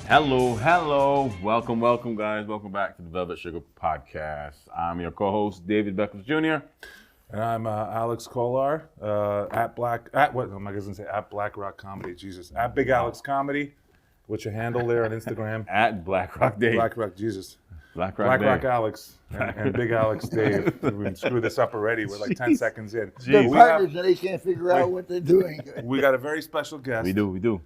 Hello. Welcome, guys. Welcome back to the Velvet Sugar Podcast. I'm your co-host, David Beckles Jr. And I'm Alex Kolar at Black Rock Comedy. Jesus, at Big Alex Comedy. What's your handle there on Instagram? At Black Rock Dave. Black Rock Jesus. Black Rock Alex and Big Alex Dave. We screwed this up already. We're like 10 seconds in. They're partners and they can't figure out what they're doing. We got a very special guest. We do.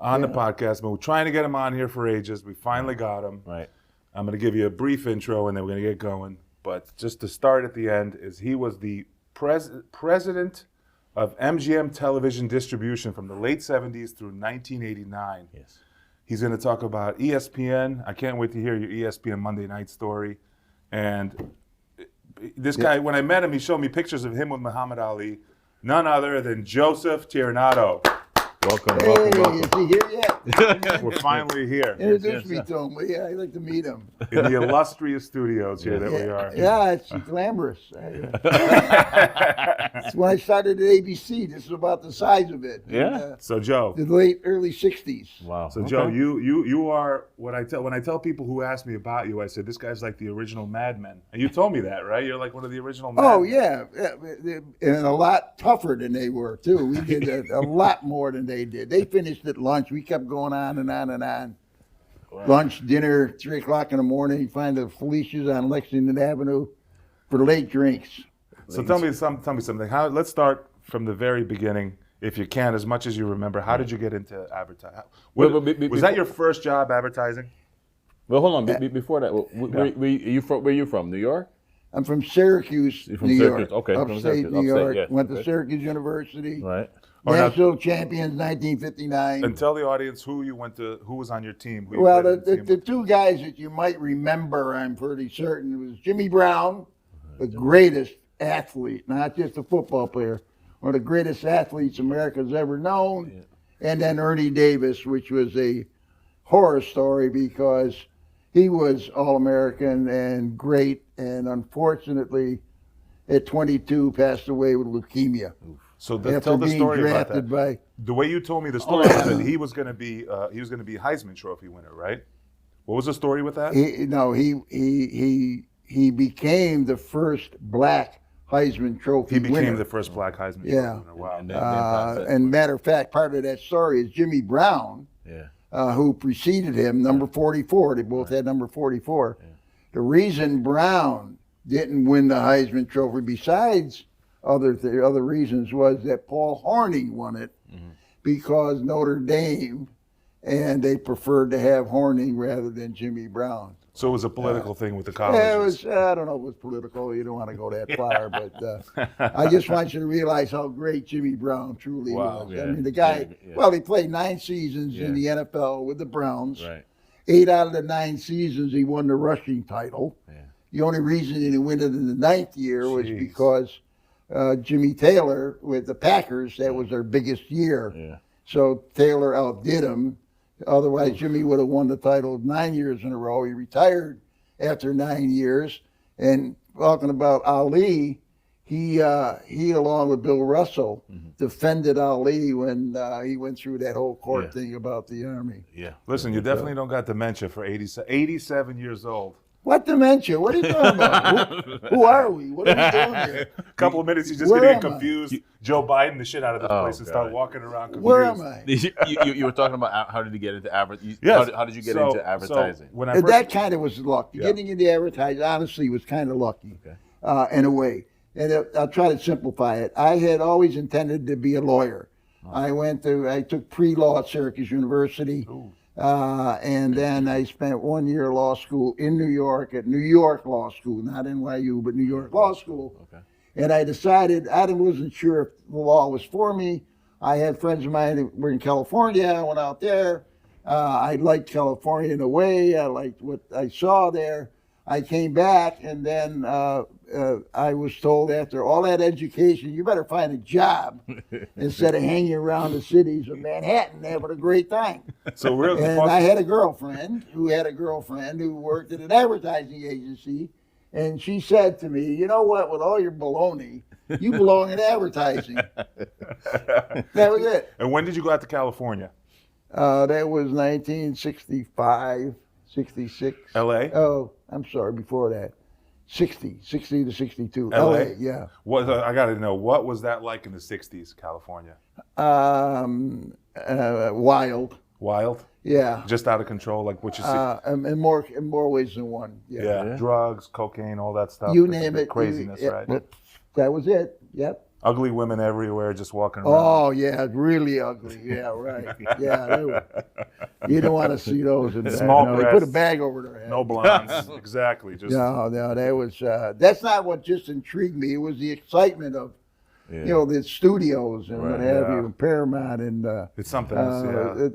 On the podcast, but we're trying to get him on here for ages. We finally got him. Right. I'm going to give you a brief intro and then we're going to get going. But just to start at the end is he was the president of MGM Television Distribution from the late 70s through 1989. Yes. He's going to talk about ESPN. I can't wait to hear your ESPN Monday night story. And this guy, when I met him, he showed me pictures of him with Muhammad Ali, none other than Joseph Tirinato. Welcome. Is he here yet? We're finally here. Introduce me to him. Yeah, I'd like to meet him. In the illustrious studios here that we are. Yeah, it's glamorous. It's when I started at ABC. This is about the size of it. Yeah. So Joe. The early 60s. Wow. So Joe, you are when I tell people who ask me about you, I said this guy's like the original Mad Men. And you told me that, right? You're like one of the original Mad Men. Oh, yeah. And a lot tougher than they were, too. We did a lot more than they did. They finished at lunch. We kept going on and on and on. Wow. Lunch, dinner, 3 o'clock in the morning. You find the Felicia's on Lexington Avenue for late drinks. So tell me something. Let's start from the very beginning, if you can, as much as you remember. How did you get into advertising? Was that your first job, advertising? Well, hold on. Before that, where are you from? New York? I'm from Syracuse, New York. Okay. Upstate New York. Yeah. Went to Syracuse University. Right. National champions, 1959. And tell the audience who was on your team. Well, the two guys that you might remember, I'm pretty certain, was Jimmy Brown, the greatest athlete, not just a football player, one of the greatest athletes America's ever known, and then Ernie Davis, which was a horror story because he was All-American and great, and unfortunately, at 22, passed away with leukemia. So tell the story about that. The way you told me the story was that he was going to be Heisman Trophy winner, right? What was the story with that? He became the first black Heisman Trophy winner. He became the first black Heisman Trophy winner. Wow. And matter of fact, part of that story is Jimmy Brown, who preceded him, number 44. They both had number 44. Yeah. The reason Brown didn't win the Heisman Trophy, besides other reasons, was that Paul Hornung won it because Notre Dame, and they preferred to have Hornung rather than Jimmy Brown. So it was a political thing with the colleges. Yeah, it was. I don't know if it was political. You don't want to go that far, but I just want you to realize how great Jimmy Brown truly was. Yeah. I mean, the guy. Yeah. Well, he played 9 seasons in the NFL with the Browns. Right. 8 out of the 9 seasons, he won the rushing title. Yeah. The only reason he didn't win it in the 9th year was because Jimmy Taylor with the Packers, that was their biggest year. Yeah. So Taylor outdid him. Otherwise, Jimmy would have won the title 9 years in a row. He retired after 9 years. And talking about Ali, he along with Bill Russell, defended Ali when he went through that whole court thing about the Army. Yeah. Listen, you definitely don't got dementia for 87 years old. What dementia? What are you talking about? Who are we? What are we doing here? A couple of minutes, he's just going to get confused. Joe Biden the shit out of this place and start walking around confused. Where am I? You were talking about how did you get into advertising? Yes. How did you get into advertising? That kind of was luck. Yeah. Getting into advertising, honestly, was kind of lucky in a way. And I'll try to simplify it. I had always intended to be a lawyer. I took pre-law at Syracuse University. Ooh. And then I spent 1 year law school in New York at New York Law School, not NYU, but New York Law School. Okay. And I decided I wasn't sure if the law was for me. I had friends of mine that were in California. I went out there. I liked California in a way. I liked what I saw there. I came back, and then I was told after all that education, you better find a job instead of hanging around the cities of Manhattan having a great time. So really, and I had a girlfriend who worked at an advertising agency, and she said to me, you know what, with all your baloney, you belong in advertising. That was it. And when did you go out to California? That was 1965, 66. L.A.? Oh, I'm sorry, before that. 60 to 62. L.A.? Yeah. I got to know, what was that like in the 60s, California? Wild. Wild? Yeah. Just out of control, like what you see? In more ways than one. Yeah. Drugs, cocaine, all that stuff. You name it. Craziness, right? That was it. Yep. Ugly women everywhere, just walking around. Oh yeah, really ugly. Yeah, right. Yeah, you don't want to see those. In Small They put a bag over their head. No blondes, exactly. Just No, that was. That's not what just intrigued me. It was the excitement of, the studios and what have you, and Paramount and it's something else.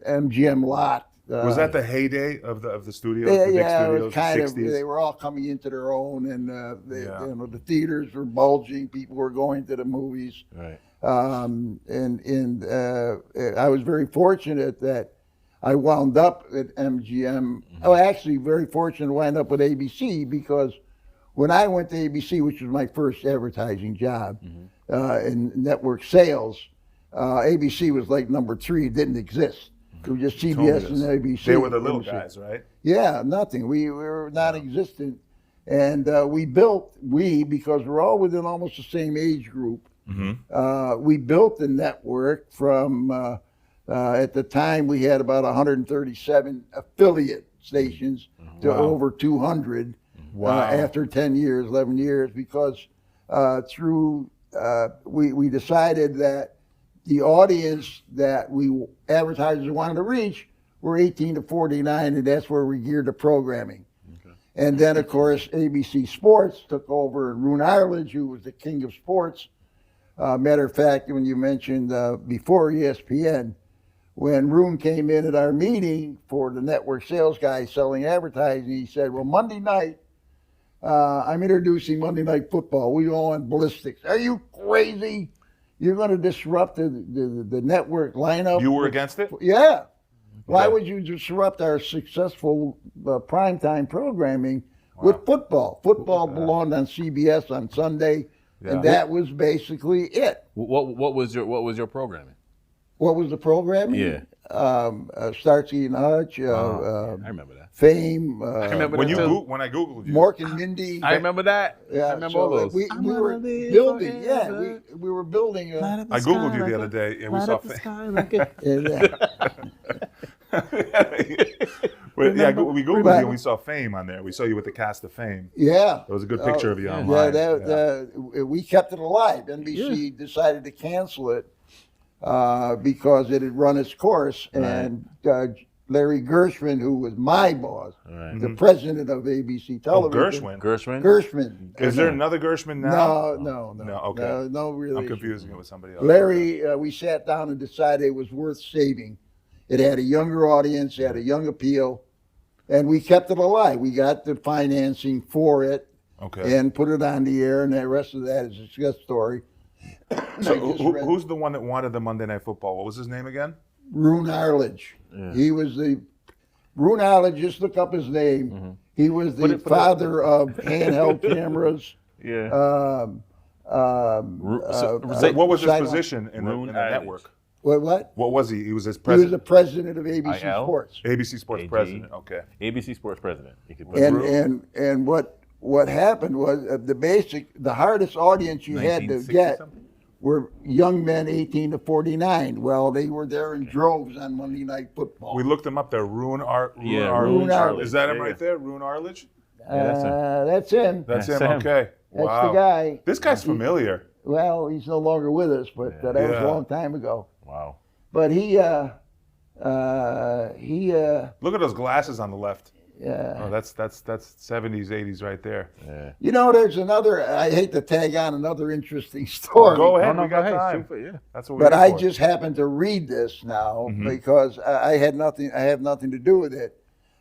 MGM lot. Was that the heyday of the studios? Yeah, the big it studios, was kind the of. 60s? They were all coming into their own, and the theaters were bulging. People were going to the movies. Right. And I was very fortunate that I wound up at MGM. Oh, actually, very fortunate to wind up with ABC, because when I went to ABC, which was my first advertising job in network sales, ABC was like number 3. It didn't exist. It was just CBS and ABC. They were the little guys, right? Yeah, nothing. We were non-existent. And because we're all within almost the same age group, we built the network from, at the time we had about 137 affiliate stations to over 200 after 10 years, 11 years, because we decided that the audience that advertisers wanted to reach were 18 to 49, and that's where we geared the programming. And then, of course, ABC Sports took over, and Roone Arledge, who was the king of sports. Matter of fact, when you mentioned before ESPN, when Roone came in at our meeting for the network sales guy selling advertising, he said, well, Monday night, I'm introducing Monday Night Football. We all went ballistics. Are you crazy? You're going to disrupt the network lineup? You were against it? Yeah. Why would you disrupt our successful primetime programming with football? Football belonged on CBS on Sunday, and that was basically it. What was your programming? What was the programming? Yeah. Starsky and Hutch. I remember that. Fame. I remember when that when I googled you. Mork and Mindy. I remember that. Yeah, I remember all those. We were building. Yeah, we were building. I googled you the other day, and we saw Fame. We googled you and we saw Fame on there. We saw you with the cast of Fame. Yeah. There was a good picture of you online. We kept it alive. NBC decided to cancel it because it had run its course, and Larry Gershwin, who was my boss, the president of ABC Television. Gershwin. Is there another Gershwin now? No. Okay. No, really. I'm confusing it with somebody else. Larry, we sat down and decided it was worth saving. It had a younger audience, it had a young appeal, and we kept it alive. We got the financing for it and put it on the air, and the rest of that is a success story. So who's the one that wanted the Monday Night Football? What was his name again? Roone Arledge. Yeah. He was Roone Arledge, just look up his name. He was the father of handheld cameras. Yeah. What was his position in the network? What? What was he? He was his president. He was the president of ABC Sports. ABC Sports president. Okay. ABC Sports president. And what happened was the hardest audience you had to get were young men 18 to 49. Well, they were there in droves on Monday Night Football. We looked him up there. Roone Arledge. Is that him right there? Roone Arledge? That's him. That's him. Okay. Wow. That's the guy. This guy's familiar. Well, he's no longer with us, but that was a long time ago. Wow. But he look at those glasses on the left. Yeah. Oh, that's 70s, 80s right there. Yeah. You know, there's another. I hate to tag on another interesting story. Go ahead. We got time. That's what. But I just happened to read this now because I have nothing to do with it.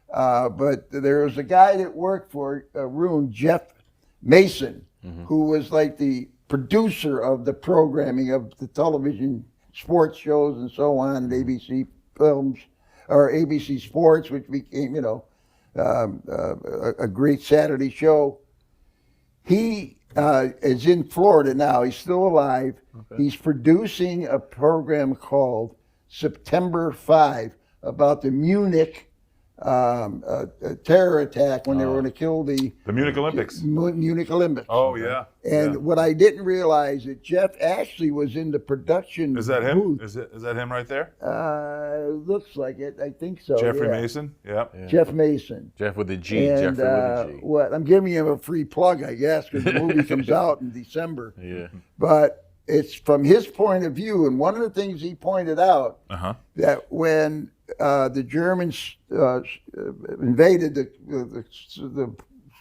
But there was a guy that worked for Roone, Jeff Mason, who was like the producer of the programming of the television sports shows and so on at ABC Films or ABC Sports, which became, a great Saturday show. He is in Florida now. He's still alive. Okay. He's producing a program called September 5, about the Munich terror attack when they were going to kill the Munich Olympics. Munich Olympics. Oh yeah. And what I didn't realize that Jeff actually was in the production. Is that him? booth. Is that him right there? Looks like it. I think so. Jeffrey yeah. Mason. Yeah. Jeff Mason. Jeff with the G. And Jeffrey with the G. what I'm giving him a free plug, I guess, because the movie comes out in December. Yeah. But it's from his point of view, and one of the things he pointed out that when the Germans invaded the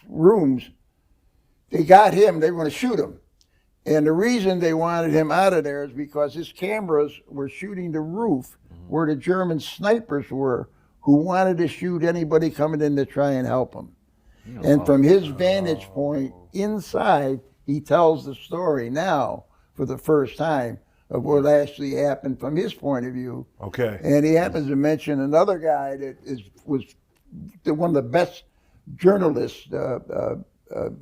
rooms, they got him. They were going to shoot him, and the reason they wanted him out of there is because his cameras were shooting the roof where the German snipers were, who wanted to shoot anybody coming in to try and help him. And from his vantage point inside, he tells the story now for the first time of what actually happened from his point of view. Okay. And he happens to mention another guy that was one of the best journalists,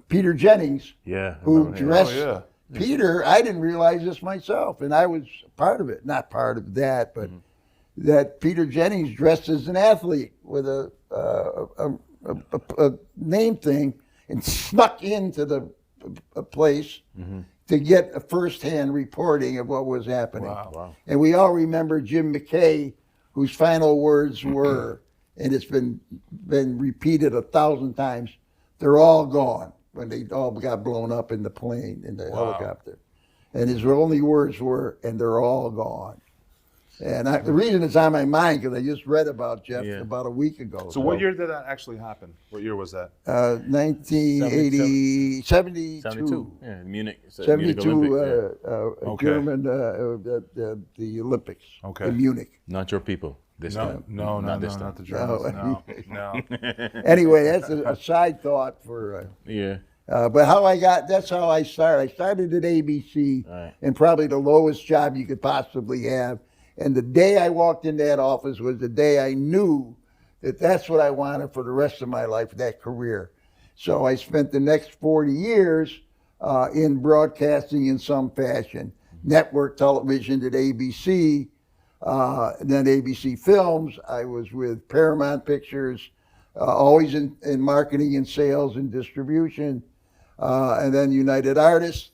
Peter Jennings, who dressed. Oh, yeah. Peter, I didn't realize this myself, and I was part of it. Not part of that, but that Peter Jennings dressed as an athlete with a name thing and snuck into the place to get a first-hand reporting of what was happening. Wow. And we all remember Jim McKay, whose final words were, and it's been repeated 1,000 times, they're all gone, when they all got blown up in the plane, in the helicopter. And his only words were, and they're all gone. And the reason it's on my mind, because I just read about Jeff about a week ago. So what year did that actually happen? What year was that? 1972. 72. Yeah, Munich. Munich 72, Olympics, German, the Olympics in Munich. Not your people this time. No, not the Germans. No. Anyway, that's a side thought for... but that's how I started. I started at ABC, and probably the lowest job you could possibly have. And the day I walked in that office was the day I knew that that's what I wanted for the rest of my life, that career. So I spent the next 40 years in broadcasting in some fashion. Network television at ABC, and then ABC Films. I was with Paramount Pictures, always in marketing and sales and distribution, and then United Artists.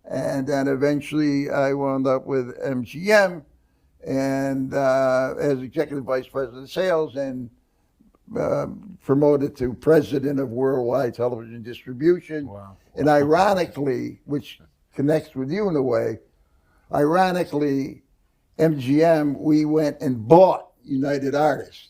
And then eventually I wound up with MGM, and as executive vice president of sales, and promoted to president of worldwide television distribution. And ironically, which connects with you in a way, ironically, MGM, we went and bought United Artists,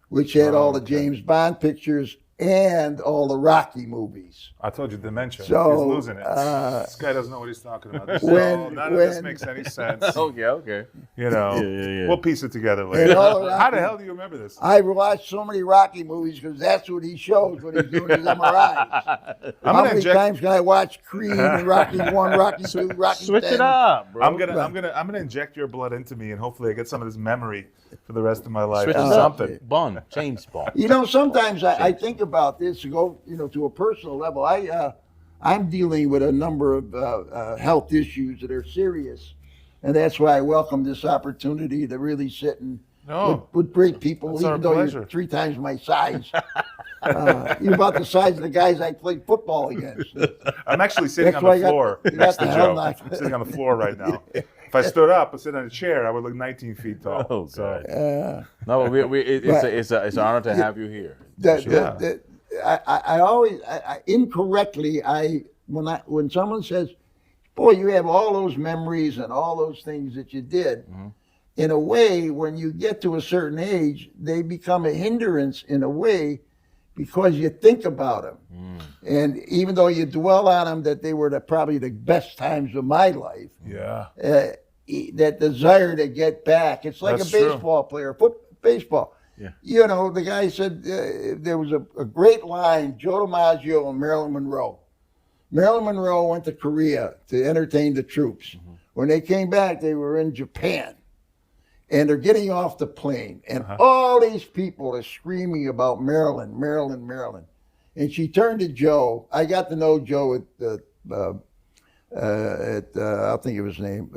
which had all the James Bond pictures and all the Rocky movies. I told you dementia. So, he's losing it. This guy doesn't know what he's talking about. None of this makes any sense. Okay. You know, we'll piece it together later. How the hell do you remember this? I watched so many Rocky movies because that's what he shows when he's doing his MRIs. How many times can I watch Creed and Rocky 1, Rocky 2, Rocky 10? Switch it up, bro. I'm gonna inject your blood into me, and hopefully I get some of this memory for the rest of my life. Switch it something. Bond, James Bond. You know, sometimes I think about this to go, to a personal level. I'm dealing with a number of health issues that are serious, and that's why I welcome this opportunity to really sit and with great people, even though you're 3 times my size. You're about the size of the guys I played football against. I'm actually sitting on the floor next to Joe. I'm sitting on the floor right now. If I stood up and sit on a chair, I would look 19 feet tall. Oh, God. No, it's an honor to have you here. I always incorrectly when someone says, "Boy, you have all those memories and all those things that you did," in a way, when you get to a certain age, they become a hindrance in a way because you think about them, and even though you dwell on them, that they were probably the best times of my life. That desire to get back. It's like a baseball player, baseball. You know, the guy said there was a great line, Joe DiMaggio and Marilyn Monroe. Marilyn Monroe went to Korea to entertain the troops. When they came back, they were in Japan. And they're getting off the plane. And all these people are screaming about Marilyn. And she turned to Joe. I got to know Joe I'll think of his name.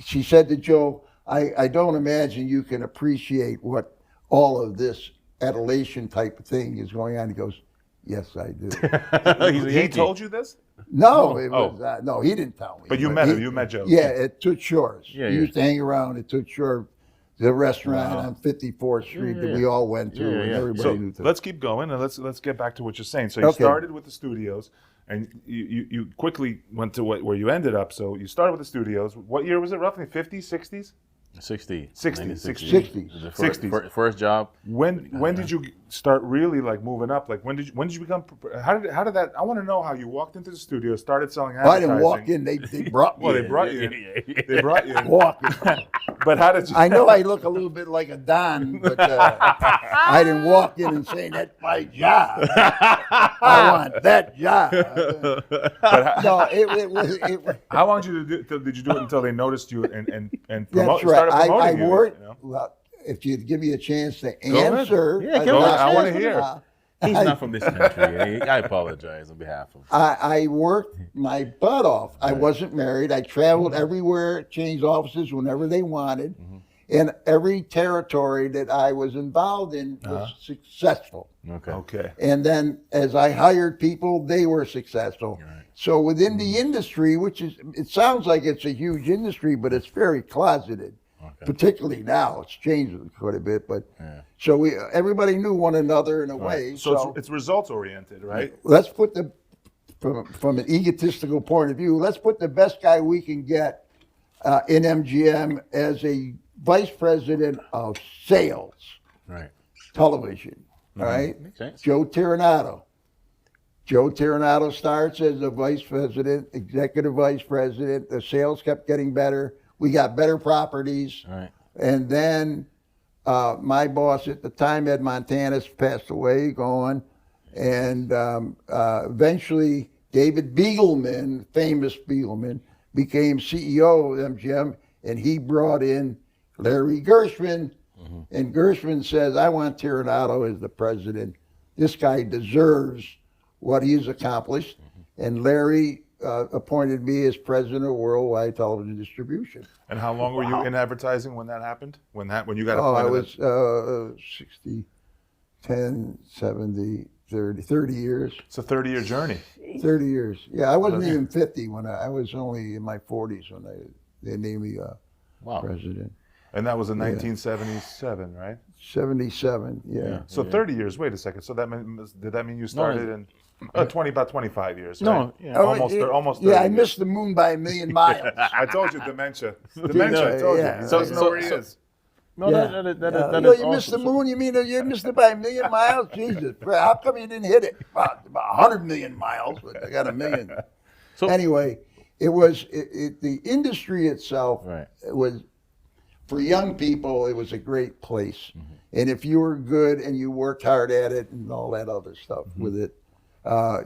She said to Joe, I don't imagine you can appreciate what all of this adulation type of thing is going on. He goes, yes, I do. He's a He Yankee. told you this? No, it Oh. was no, he didn't tell me. But you met him. You met Joe. Yeah, at Toots Shores. Yeah, He yeah. used to hang around at Toots Shores, the restaurant on 54th Street that we all went to, and everybody So knew. let's keep going, and let's get back to what you're saying. So you started with the studios, and you quickly went to where you ended up. So you started with the studios. What year was it? Roughly 50s, 60s? 60. 60. 60s. The 60s. First job. When did you start really like moving up? Like when did you become? How did that? I want to know how you walked into the studio, started selling Well, I advertising. didn't walk in. They brought me. Well, they in. brought you in. They brought you in. Walk in. But how did you? I know I look a little bit like a Don, but I didn't walk in and say, that's my job. I want that job. No, it was. How long did you do it until they noticed you and That's started right. I promoting you? worked. You know? Well, if you'd give me a chance to ahead. answer. Yeah, give him a I want to chance. hear. He's not from this country. I apologize on behalf of. I worked my butt off. I wasn't married. I traveled everywhere, changed offices whenever they wanted. And every territory that I was involved in was successful. Okay. And then as I hired people, they were successful. Right. So within the industry, which is, it sounds like it's a huge industry, but it's very closeted. Particularly now, it's changed quite a bit. But so everybody knew one another in a way. So it's results oriented, right? Let's put from an egotistical point of view, let's put the best guy we can get in MGM as a vice president of sales, Right. television. All right, Makes sense. Joe Tirinato. Joe Tirinato starts as a vice president, executive vice president. The sales kept getting better. We got better properties. Right. And then my boss at the time, Ed Montanus, passed away, gone. And eventually David Beagleman, famous Beagleman, became CEO of MGM, and he brought in Larry Gershman. And Gershman says, I want Tirinato as the president. This guy deserves what he's accomplished. And Larry appointed me as president of Worldwide Television Distribution. And how long were you in advertising when that happened? When you got I appointed? was 60, 10, 70, 30 years. It's a 30-year journey. 30 years. Yeah, I wasn't even 50 when I was only in my 40s when they named me president. And that was in 1977, right? 77, yeah. So 30 years. Wait a second. So did that mean you started in about 25 years? No, right? yeah. Almost 30 Yeah, I years. missed the moon by a million miles. I told you dementia. Dementia. I told Yeah. you. So- He doesn't know where he is. No, Yeah. that You is missed the awesome. moon? You mean you missed it by a million miles? Jesus, how come you didn't hit it? About 100 million miles, but I got a million. So- Anyway, it was the industry itself. Right. It was, for young people, it was a great place. And if you were good and you worked hard at it and all that other stuff with it,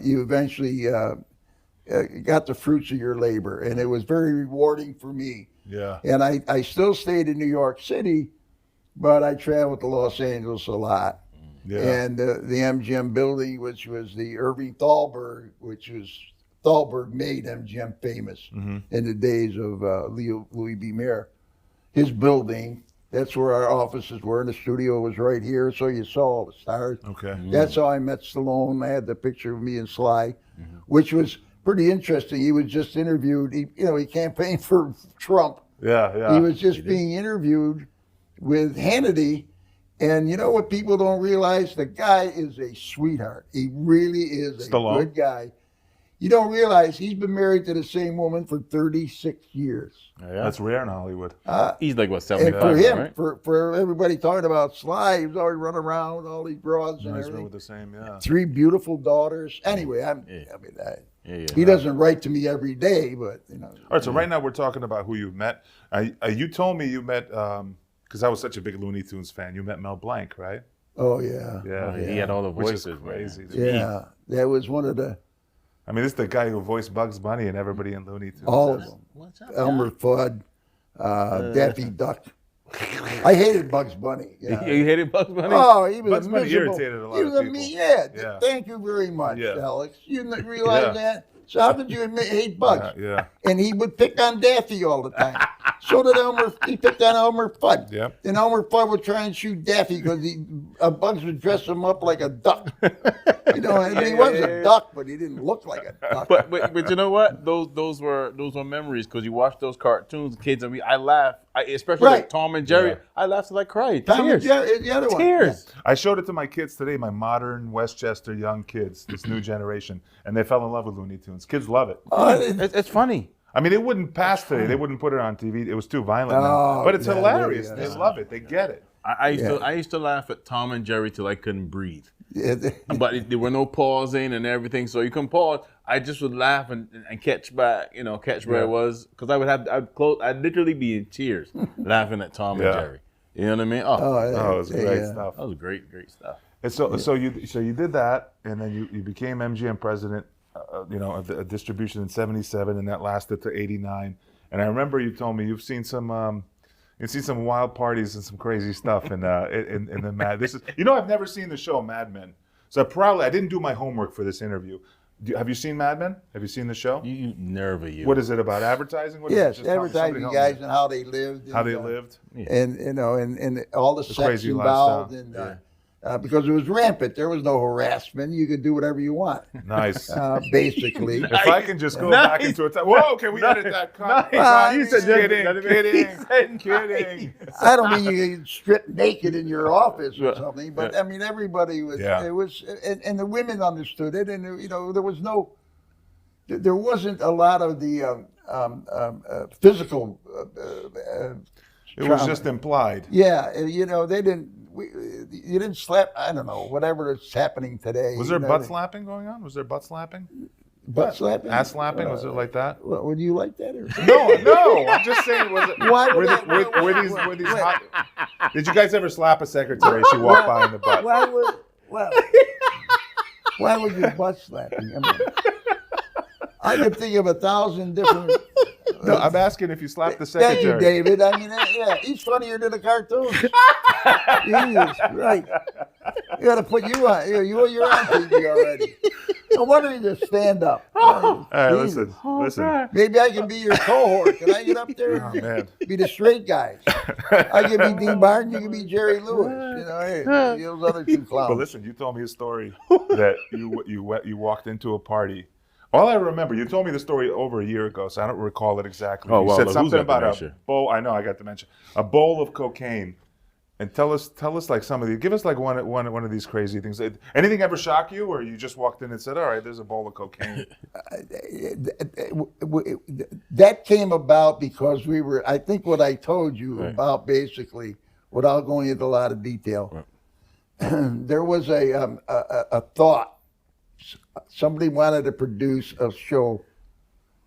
you eventually got the fruits of your labor. And it was very rewarding for me. Yeah. And I still stayed in New York City, but I traveled to Los Angeles a lot. Yeah. And the MGM building, which was the Irving Thalberg, Thalberg made MGM famous in the days of Louis B. Mayer. His building, that's where our offices were, and the studio was right here, so you saw all the stars. Okay. That's how I met Stallone. I had the picture of me and Sly, which was pretty interesting. He was just interviewed. He campaigned for Trump. Yeah. He was just being interviewed with Hannity. And you know what people don't realize? The guy is a sweetheart. He really is Stallone? a good guy. You don't realize he's been married to the same woman for 36 years. Yeah. That's rare in Hollywood. He's like, what, And 75, for him, right? for everybody talking about Sly, he was always running around with all these broads and Nice everything. with the same, yeah. 3 beautiful daughters. Anyway, Yeah. he doesn't write to me every day, but All right, so right now we're talking about who you've met. You told me you met, because I was such a big Looney Tunes fan, you met Mel Blanc, right? oh yeah, Yeah. He had all the Which is voices, man. crazy. yeah. That was one of the I mean, this is the guy who voiced Bugs Bunny and everybody in Looney Tunes. all of them. Elmer Fudd, Daffy Duck. I hated Bugs Bunny. Yeah. You hated Bugs Bunny? Oh, he was Bugs a Bunny miserable. irritated a lot he of was people. Yeah. Thank you very much, Yeah. Alex. You didn't realize Yeah. that? So how could you hate Bugs? Yeah. And he would pick on Daffy all the time. So did Elmer. He picked on Elmer Fudd. Yep. And Elmer Fudd would try and shoot Daffy because Bugs would dress him up like a duck. You know, and he was a duck, but he didn't look like a duck. But you know what? Those were memories because you watch those cartoons, kids. I laugh. Especially like Tom and Jerry. Yeah. I laughed till I cried. Tom and Tears. Jerry, the other one. Tears. I showed it to my kids today, my modern Westchester young kids, this new generation, and they fell in love with Looney Tunes. Kids love it. It's funny. I mean, it wouldn't pass today. They wouldn't put it on TV. It was too violent now. But it's hilarious. They love it. They get it. I used to laugh at Tom and Jerry till I couldn't breathe. Yeah. But there were no pausing and everything, so you can pause. I just would laugh and catch back, catch where it was, because I'd literally be in tears laughing at Tom and Jerry. You know what I mean? Oh, it was great stuff. That was great stuff. And so you did that, and then you became MGM president, of the distribution in '77, and that lasted to '89. And I remember you told me you've seen some wild parties and some crazy stuff in the Mad. I've never seen the show Mad Men, so I didn't do my homework for this interview. Have you seen Mad Men? Have you seen the show? You nerve you. What is it about? Advertising? Yes, advertising guys and how they lived. How they lived. And and all the sex crazy involved, lifestyle. and because it was rampant, there was no harassment. You could do whatever you want. Nice. Basically. If I can just go back into a time. Whoa, can we edit that? You said Kidding. I don't mean you could strip naked in your office or something, but I mean everybody was. Yeah. It was, and the women understood it, and there wasn't a lot of the physical. It was just implied. Yeah, they didn't. You didn't slap. I don't know, whatever is happening today. Was there butt slapping going on? Was there butt slapping? Butt slapping? Ass slapping? Was it like that? Would you like that? Or? No. I'm just saying. Was it? Why would were these hot? Did you guys ever slap a secretary? She walked by in the butt. Why would you butt slapping? I could think of 1,000 different. No, I'm asking if you slapped the Thank secretary. you, David. I mean, he's funnier than the cartoons. Jesus, right. You got to put you on. You're on TV already. No wonder you just stand up. All right, listen. Maybe I can be your cohort. Can I get up there? Oh, man. Be the straight guys. I can be Dean Martin. You can be Jerry Lewis. Hey, those other two clowns. But listen, you told me a story that you walked into a party. All I remember, you told me the story over a year ago, so I don't recall it exactly. Oh, you said look, something about a bowl. I know, I got to mention a bowl of cocaine. And tell us like some of these. Give us like one of these crazy things. Anything ever shock you, or you just walked in and said, "All right, there's a bowl of cocaine"? That came about because we were. I think what I told you about basically, without going into a lot of detail, there was a thought. Somebody wanted to produce a show.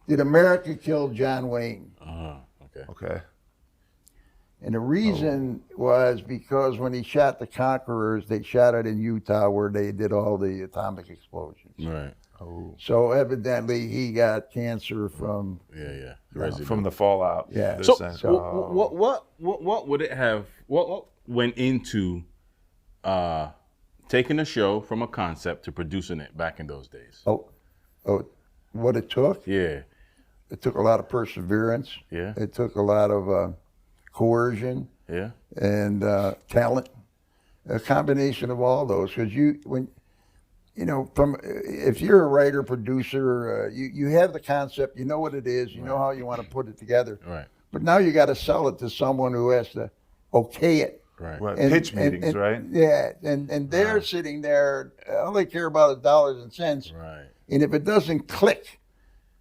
Did America kill John Wayne? Okay. And the reason was because when he shot the Conquerors, they shot it in Utah where they did all the atomic explosions. Right. Oh. So evidently he got cancer from from the fallout. Yeah. So what would it have? What went into taking a show from a concept to producing it back in those days? Oh, what it took? Yeah. It took a lot of perseverance. Yeah. It took a lot of coercion. Yeah. And talent. A combination of all those, because if you're a writer, producer, you have the concept, you know what it is, you know how you want to put it together. Right. But now you got to sell it to someone who has to okay it. Right. Pitch meetings, right? Yeah, and they're sitting there. All they care about is dollars and cents. Right. And if it doesn't click,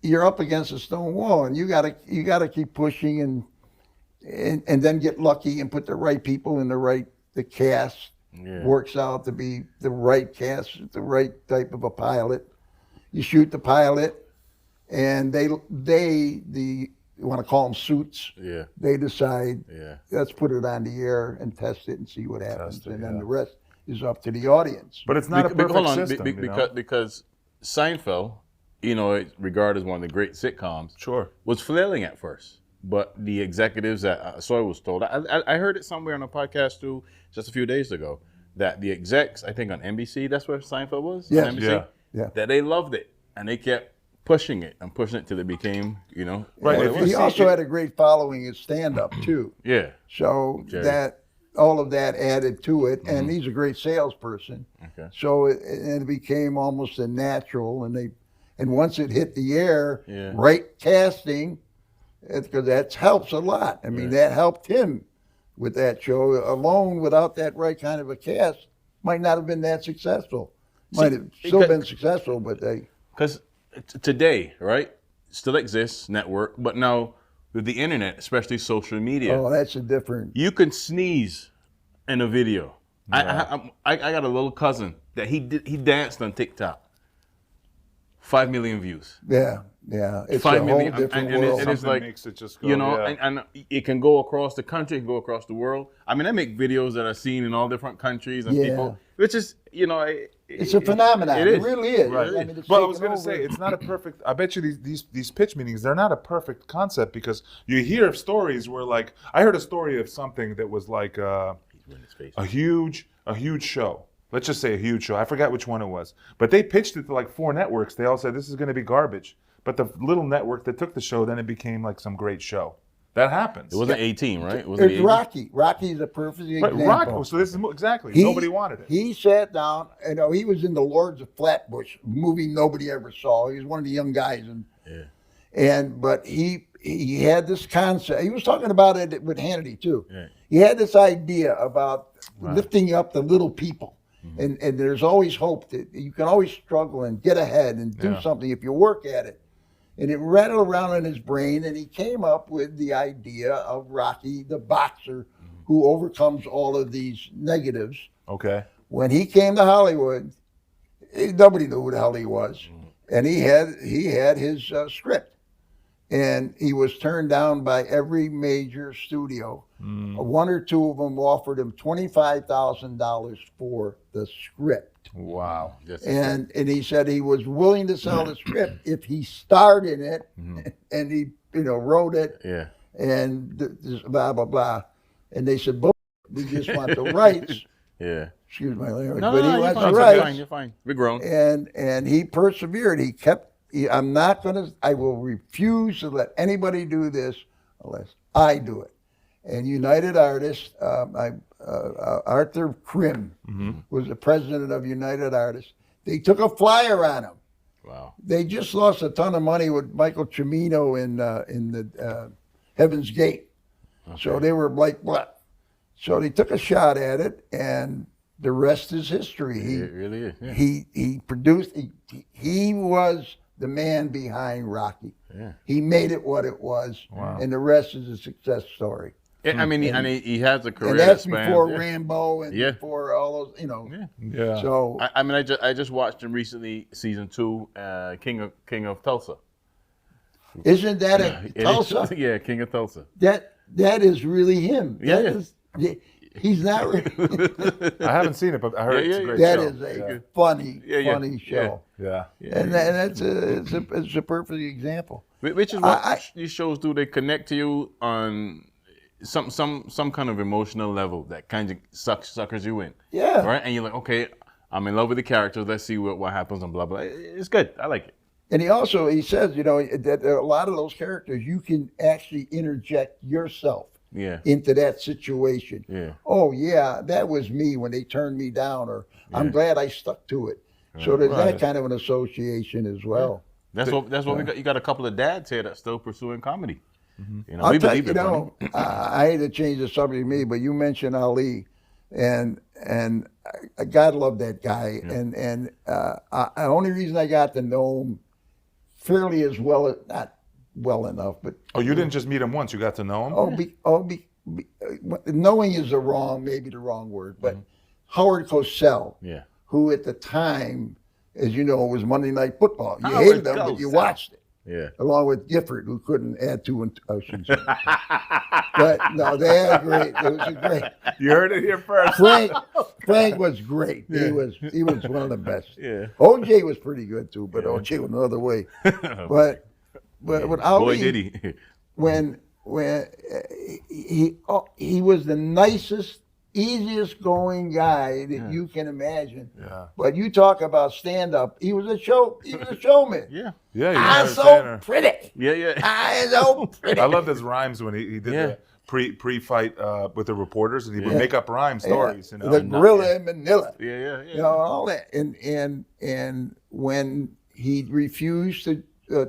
you're up against a stone wall, and you gotta keep pushing and then get lucky and put the right people in the cast. Yeah. Works out to be the right cast, the right type of a pilot. You shoot the pilot, and they you want to call them suits. Yeah. They decide. Yeah. Let's put it on the air and test it and see what happens, then the rest is up to the audience. But it's not a perfect system, because Seinfeld, regarded as one of the great sitcoms, was flailing at first. But the executives that so I was told, I heard it somewhere on a podcast too, just a few days ago, that the execs, I think on NBC, that's where Seinfeld was. Yes. On NBC, Yeah. that they loved it and they kept pushing it and pushing it till it became, Right, what if it you was. He also had a great following in stand-up too. Yeah. So Jerry. that all of that added to it, and he's a great salesperson. Okay. So it became almost a natural, and once it hit the air, Yeah. right casting, because that helps a lot. I mean, that helped him with that show. Alone, without that right kind of a cast, might not have been that successful. Might have still been successful, but Because today, right, still exists network, but now with the internet, especially social media, oh, that's a different. you can sneeze in a video. I got a little cousin that he danced on TikTok. 5 million views. Yeah. It's 5 a million, whole different and world. it's Something like, makes it just go, and it can go across the country, it can go across the world. I mean, I make videos that are seen in all different countries and people, which is, it's a phenomenon. It It, is. really is. Right. I mean, it's But I was taken going to over. say, it's not a perfect. I bet you these pitch meetings, they're not a perfect concept because you hear of stories where, like, I heard a story of something that was like a huge show. Let's just say a huge show. I forgot which one it was, but they pitched it to like 4 networks. They all said this is going to be garbage. But the little network that took the show, then it became like some great show. That happens. It wasn't 18, right? It wasn't It's 18? Rocky. Rocky is a perfect example. Rock. So this is exactly. Nobody wanted it. He sat down. He was in the Lords of Flatbush, a movie nobody ever saw. He was one of the young guys, but he had this concept. He was talking about it with Hannity too. Yeah. He had this idea about lifting up the little people, and there's always hope that you can always struggle and get ahead and do something if you work at it. And it rattled around in his brain, and he came up with the idea of Rocky, the boxer, who overcomes all of these negatives. Okay. When he came to Hollywood, nobody knew who the hell he was, and he had his script, and he was turned down by every major studio. One or two of them offered him $25,000 for the script. Wow. And he said he was willing to sell the script if he starred in it and he wrote it and blah blah blah. And they said, we just want the rights. Yeah. Excuse my language, No, but he you're wants fine. the rights. You're fine. We're grown. And he persevered. I will refuse to let anybody do this unless I do it. And United Artists, Arthur Krim was the president of United Artists. They took a flyer on him. Wow. They just lost a ton of money with Michael Cimino in the Heaven's Gate. Okay. So they were like, what? So they took a shot at it, and the rest is history. It really is. Yeah. He produced. He was the man behind Rocky. Yeah. He made it what it was, and the rest is a success story. Yeah, I mean, he has a career. And that's that spans, before Rambo and Yeah. before all those, Yeah. So I just watched him recently, season 2, King of Tulsa. isn't that a Tulsa? Yeah, King of Tulsa. That is really him. Yeah. That is, he's not really. I haven't seen it, but I heard it's a great That show. is a funny show. Yeah. And that's it's a perfect example. Which is what these shows do. They connect to you on some kind of emotional level that kind of suckers you in. Yeah. Right? And you're like, okay, I'm in love with the characters. Let's see what happens and blah, blah. It's good. I like it. And he says, that a lot of those characters, you can actually interject yourself into that situation. Yeah. Oh, yeah, that was me when they turned me down, or I'm glad I stuck to it. So there's that kind of an association as well. That's what we got. You got a couple of dads here that's still pursuing comedy. I'll tell you, I hate to change the subject to me, but you mentioned Ali, and God love that guy. Yeah. And the only reason I got to know him fairly as well, not well enough, but you didn't just meet him once; you got to know him. Knowing is maybe the wrong word, but Howard Cosell, who at the time, as you know, was Monday Night Football. You hated him, but you watched it. Yeah. Along with Gifford, who couldn't add two and but no, they had a great. It was a great. You heard it here first. Frank was great. Yeah. He was one of the best. Yeah. OJ was pretty good too, but OJ went another way. But with Ali, boy did he. when he was the nicest easiest going guy that you can imagine. Yeah. But you talk about stand up, he was a showman. Yeah. Yeah, you're I'm an so entertainer. pretty. Yeah. I'm so pretty. I loved his rhymes when he did Yeah. the pre-fight with the reporters, and he would make up rhyme stories. You know? The gorilla in Manila. Yeah. You know, all that. And when he refused to Go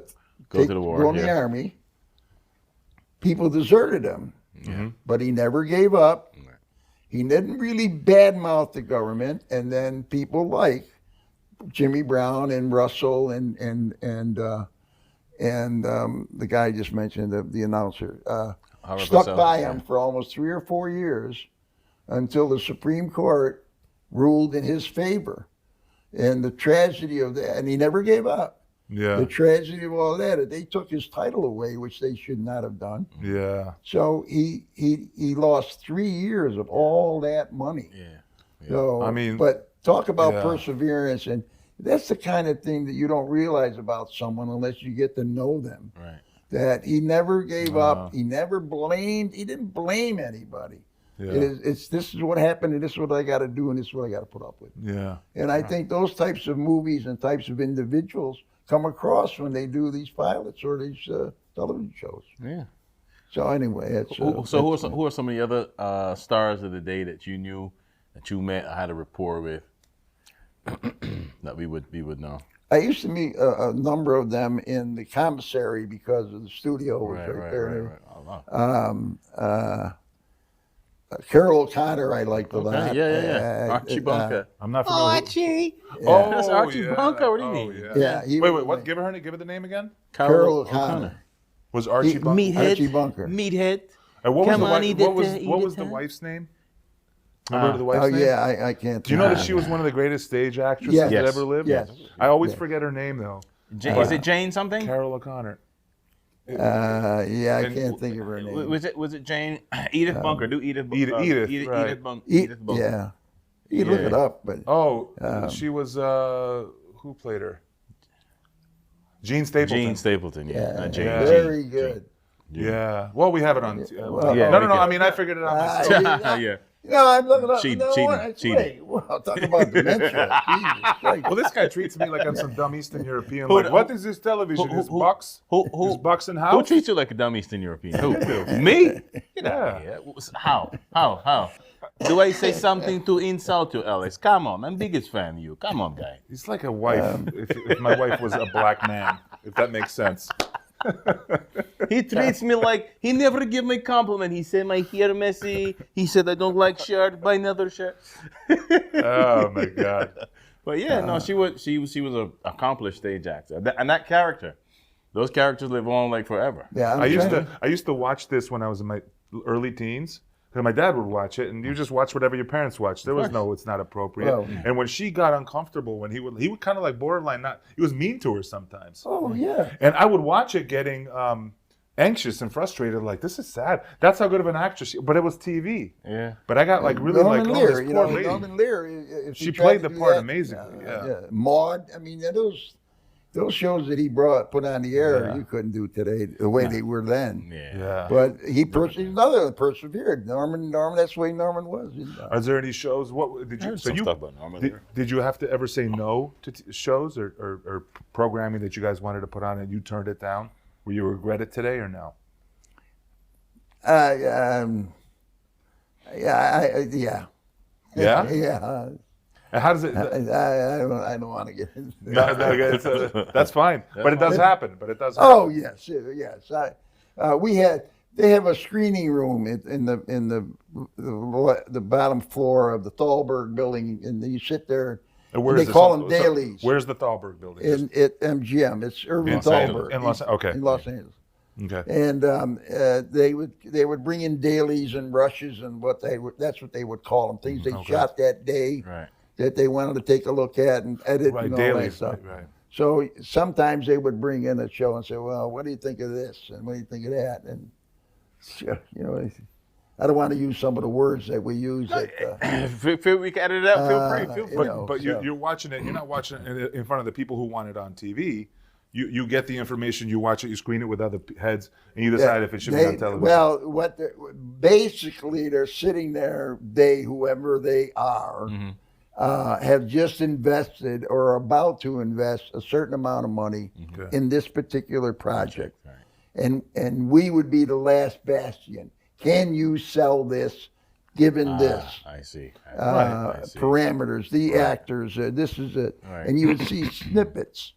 to the war. go in the army, people deserted him. Yeah. But he never gave up. He didn't really badmouth the government, and then people like Jimmy Brown and Russell and the guy I just mentioned, the announcer, stuck by him for almost 3 or 4 years until the Supreme Court ruled in his favor. And the tragedy of that, and he never gave up. Yeah. The tragedy of all that, they took his title away, which they should not have done. Yeah. So he lost 3 years of all that money. Yeah. So, I mean, but talk about yeah. perseverance, and that's the kind of thing that you don't realize about someone unless you get to know them. Right. That he never gave up. He never blamed. He didn't blame anybody. Yeah. This is what happened, and this is what I got to do, and this is what I got to put up with. Yeah. And I think those types of movies and types of individuals come across when they do these pilots or these television shows. Yeah. So anyway, it's who are some of the other stars of the day that you knew, that you met, had a rapport with, that we would know? I used to meet a number of them in the commissary because of the studio was right there. Right. Carol O'Connor, I liked a lot. Yeah. Archie Bunker. I'm not familiar. Archie. Yeah. Oh, that's Archie Bunker. What do you mean? Yeah. Yeah. Wait. What? Give her the name again. Carol O'Connor. Was Archie Bunker? Meathead. Archie Bunker. Meathead. And what was Come the on, wife? What was the time. wife's name? Remember the wife's Oh name? yeah, I can't. Do you know that she was one of the greatest stage actresses Yes. that ever lived? Yes. I always forget her name though. Is it Jane something? Carol O'Connor. Yeah, I can't think of her name. Was it Jane? Edith Bunker. Do Edith. Edith, right. Edith Bunker. Yeah, you can look it up, but She was who played her? Gene Stapleton. Gene Stapleton. Yeah. Not Jane. Yeah. very good. Yeah. Well, we have it on. Yeah, no. we I can- mean, I figured it out myself. Yeah. No, I'm looking up. Cheating, No, cheating, it's cheating. great. Wow, talk about dementia. Jesus Christ. Well, this guy treats me like I'm some dumb Eastern European. Who- Like, what is this television? Is Bucks? Is Bucks and Who House? treats you like a dumb Eastern European? Who? Me? Get out of here. How? Do I say something to insult you, Alex? Come on, I'm biggest fan of you. Come on, guy. He's like a wife. If my wife was a black man, if that makes sense. He treats me like, he never give me compliment. He said my hair messy. He said I don't like shirt. Buy another shirt. Oh my God. But yeah, no, she was an accomplished stage actor, and that character, those characters live on like forever. Yeah, I used to watch this when I was in my early teens. Because my dad would watch it, and you just watch whatever your parents watch. There was no, it's not appropriate. Well, and when she got uncomfortable, when he would kind of like borderline, he was mean to her sometimes. Oh yeah. And I would watch it getting anxious and frustrated, like, this is sad. That's how good of an actress she, but it was TV. Yeah. But I got like really Norman like, Lear, oh, this poor lady. Norman Lear, if She tried played to the do part that, amazingly, yeah. Maud, I mean, those shows that he put on the air, you couldn't do today the way they were then. Yeah. But he's another persevered. Norman, that's the way Norman was. Are there any shows? What did you? So you stuff about Norman did you have to ever say no to shows or programming that you guys wanted to put on and you turned it down? Will you regret it today or no? Yeah. Yeah. Yeah. And how does it? I don't want to get into No, that's fine. But it does happen. Oh yes. They have a screening room in the bottom floor of the Thalberg building, and you sit there. And where they is call this? them dailies. Where's the Thalberg building? At MGM. It's Irving In Thalberg Los Angeles. Okay. And they would bring in dailies and rushes and that's what they would call them, things they shot that day. Right. That they wanted to take a look at and edit and all dailies, that stuff. right. So sometimes they would bring in a show and say, "Well, what do you think of this? And what do you think of that?" And I don't want to use some of the words that we use. Feel we can edit it out. Feel free. But you're watching it. You're not watching it in front of the people who want it on TV. You get the information, you watch it, you screen it with other heads, and you decide if it should be on television. Well, basically they're sitting there. Whoever they are, have just invested or are about to invest a certain amount of money in this particular project, and we would be the last bastion. Can you sell this? Given this, I see. Parameters, the actors, this is it, and you would see snippets,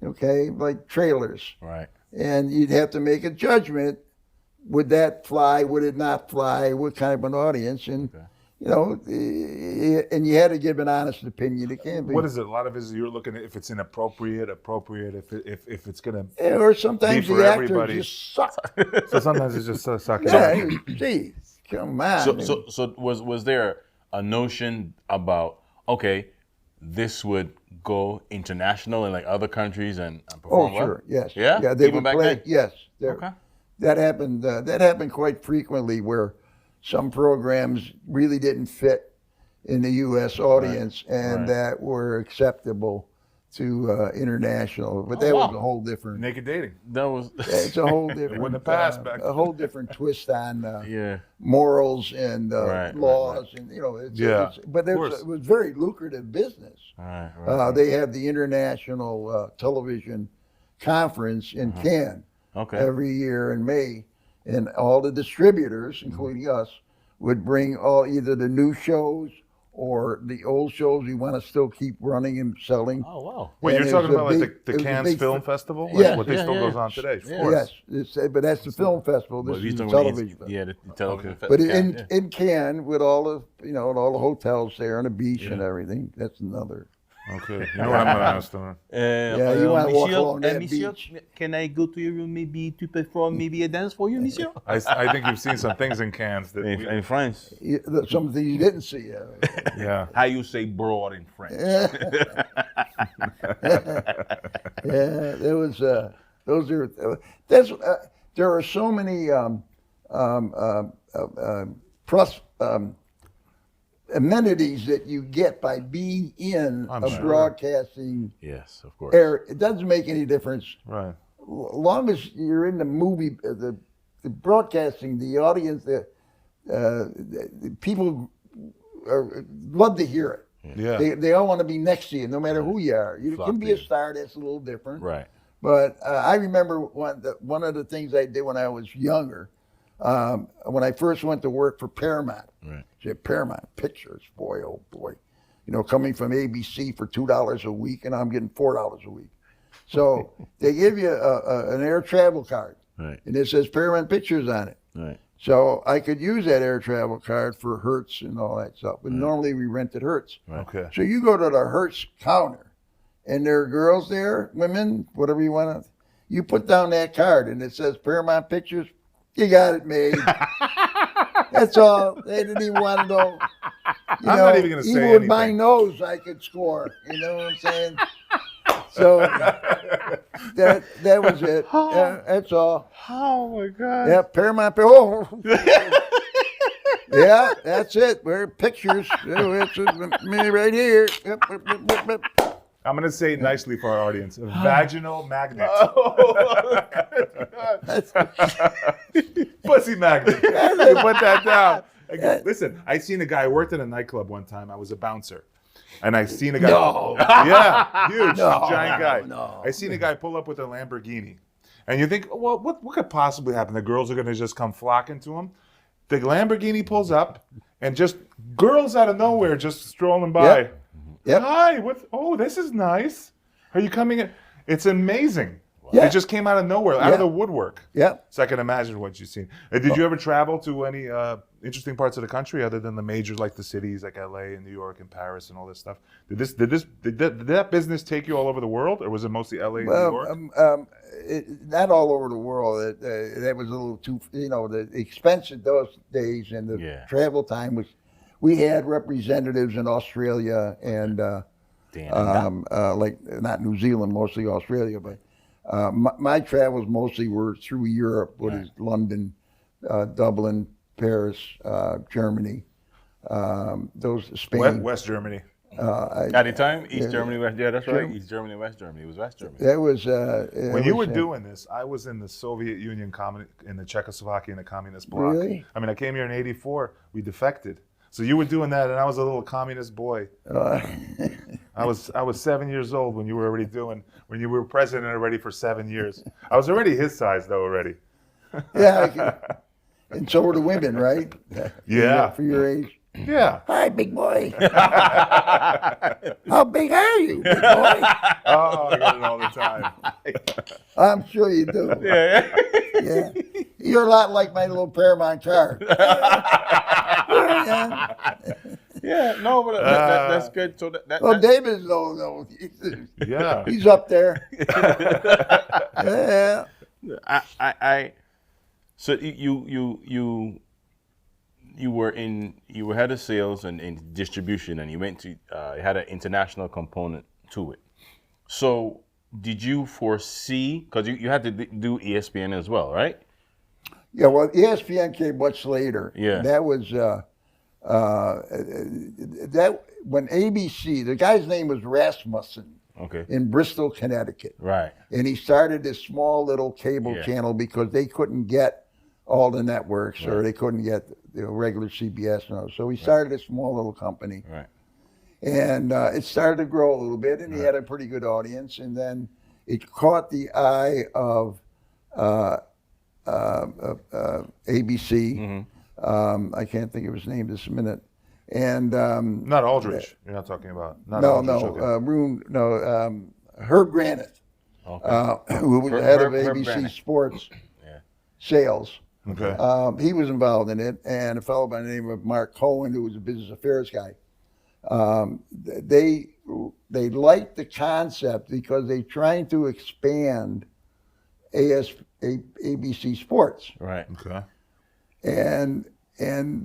okay, like trailers, Right. and you'd have to make a judgment: would that fly? Would it not fly? What kind of an audience? And you know, and you had to give an honest opinion. It can't be. What is it? A lot of it is you're looking at if it's inappropriate, if it's gonna. Or sometimes be for the actors everybody. just suck. So sometimes it's just sucking. Yeah, geez, come on. So was there a notion about, okay, this would go international in like other countries and perform well? Sure, yes. Yeah? Yeah, they Even would back play. then? Yes. Okay. That happened. That happened quite frequently, where some programs really didn't fit in the U.S. audience, and that were acceptable to international. But that was a whole different. Naked dating. That was. It's a whole different. Wouldn't have passed back. A whole different twist on Yeah. morals and laws, and you know. But it was very lucrative business. Right. They had the international television conference in Cannes every year in May, and all the distributors, including us, would bring either the new shows or the old shows we want to still keep running and selling. Oh wow! Wait, And you're talking about like the Cannes Film Festival? Yeah. What still goes on today? Of course. Yes, but that's the film festival. This is the television festival. Yeah, the television But festival. in Cannes, with all the all the hotels there and the beach and everything, that's another. Okay, you know what I'm going to ask them. You want to walk along that monsieur, beach. can I go to your room maybe to perform maybe a dance for you, monsieur? I think you've seen some things in Cannes that In French. Some things you didn't see. yeah. How you say broad in French? There was. There are so many amenities that you get by being in broadcasting. Yes, of course. It doesn't make any difference. Right. Long as you're in the movie, the broadcasting, the audience, the people love to hear it. Yeah. They all want to be next to you, no matter who you are. You can be a star, that's a little different. Right. But I remember one of the things I did when I was younger, when I first went to work for Paramount. Right. Paramount Pictures, boy, oh boy. You know, coming from ABC for $2 a week, and I'm getting $4 a week. So they give you an air travel card, Right. and it says Paramount Pictures on it. Right. So I could use that air travel card for Hertz and all that stuff. But normally we rented Hertz. Right. Okay. So you go to the Hertz counter, and there are girls there, women, whatever you want to. You put down that card, and it says Paramount Pictures. You got it made. That's all. They didn't even want to know. I'm not even going to say even anything. with my nose, I could score. You know what I'm saying? So that was it. That's all. Oh my God. Yeah, Paramount. Oh. Yeah, that's it. We're pictures. It's me right here. I'm going to say it nicely for our audience. A vaginal magnet. Pussy magnet. You put that down. Listen, I seen a guy, I worked in a nightclub one time. I was a bouncer. And I seen a guy. No. Yeah, huge, No, giant guy. no. I seen a guy pull up with a Lamborghini. And you think, well, what could possibly happen? The girls are going to just come flocking to him. The Lamborghini pulls up, and just girls out of nowhere just strolling by. Yep. Hi, this is nice. Are you coming in? It's amazing. Yeah. It just came out of nowhere, out of the woodwork. Yeah. So I can imagine what you've seen. Did you ever travel to any interesting parts of the country other than the majors, like the cities like LA and New York and Paris and all this stuff? Did that business take you all over the world, or was it mostly LA and New York? Not all over the world. That was a little too, the expense in those days and the travel time was. We had representatives in Australia and like not New Zealand, mostly Australia, but my travels mostly were through Europe, what is London, Dublin, Paris, Germany, those Spain. West Germany. At the time, East Germany, West. Yeah, that's right. East Germany, West Germany. It was West Germany. That was when you were doing this, I was in the Soviet Union, in the Czechoslovakia, in the communist bloc. Really? I mean, I came here in '84. We defected. So you were doing that, and I was a little communist boy. I was 7 years old when you were president already for 7 years. I was already his size though already. Yeah, and so were the women, right? Yeah. For your age. Yeah. Hi, big boy. How big are you, big boy? Oh, I get it all the time. I'm sure you do. Yeah. Yeah. You're a lot like my little Paramount car. Yeah. No, but that's good. So Well, David's no. Yeah. He's up there. Yeah. So you were head of sales and in distribution, and you went to it had an international component to it. So did you foresee, because you had to do ESPN as well, right? Yeah. Well, ESPN came much later. Yeah. That was that when ABC. The guy's name was Rasmussen. Okay. In Bristol, Connecticut. Right. And he started this small little cable channel because they couldn't get all the networks, or they couldn't get regular CBS. So he started a small little company. Right. And it started to grow a little bit, and he had a pretty good audience. And then it caught the eye of ABC. Mm-hmm. I can't think of his name this minute. And Not Aldrich. You're not talking about. Not no, Aldrich, okay. Herb Granite, Okay. who was the head of Herb ABC Granite. Sports sales. Okay. He was involved in it, and a fellow by the name of Mark Cohen, who was a business affairs guy. They liked the concept because they're trying to expand ABC Sports. Right. Okay. And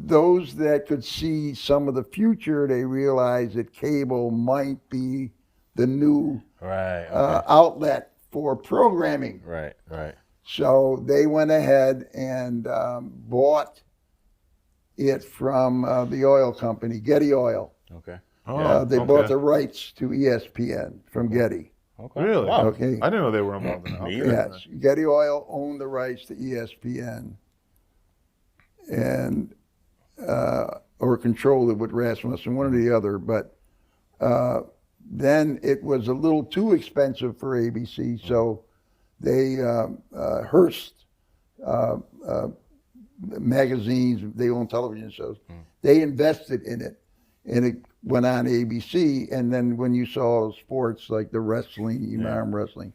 those that could see some of the future, they realized that cable might be the new outlet for programming. Right. Right. So they went ahead and bought it from the oil company, Getty Oil. Okay. They bought the rights to ESPN from Getty. Okay. Really? Wow. Okay. I didn't know they were involved in that. Me Okay. either. Yes, Getty Oil owned the rights to ESPN, and or controlled it with Rasmussen, one or the other. But then it was a little too expensive for ABC, so they Hearst magazines, they own television shows. They invested in it, and it went on ABC. And then when you saw sports like the wrestling, arm wrestling,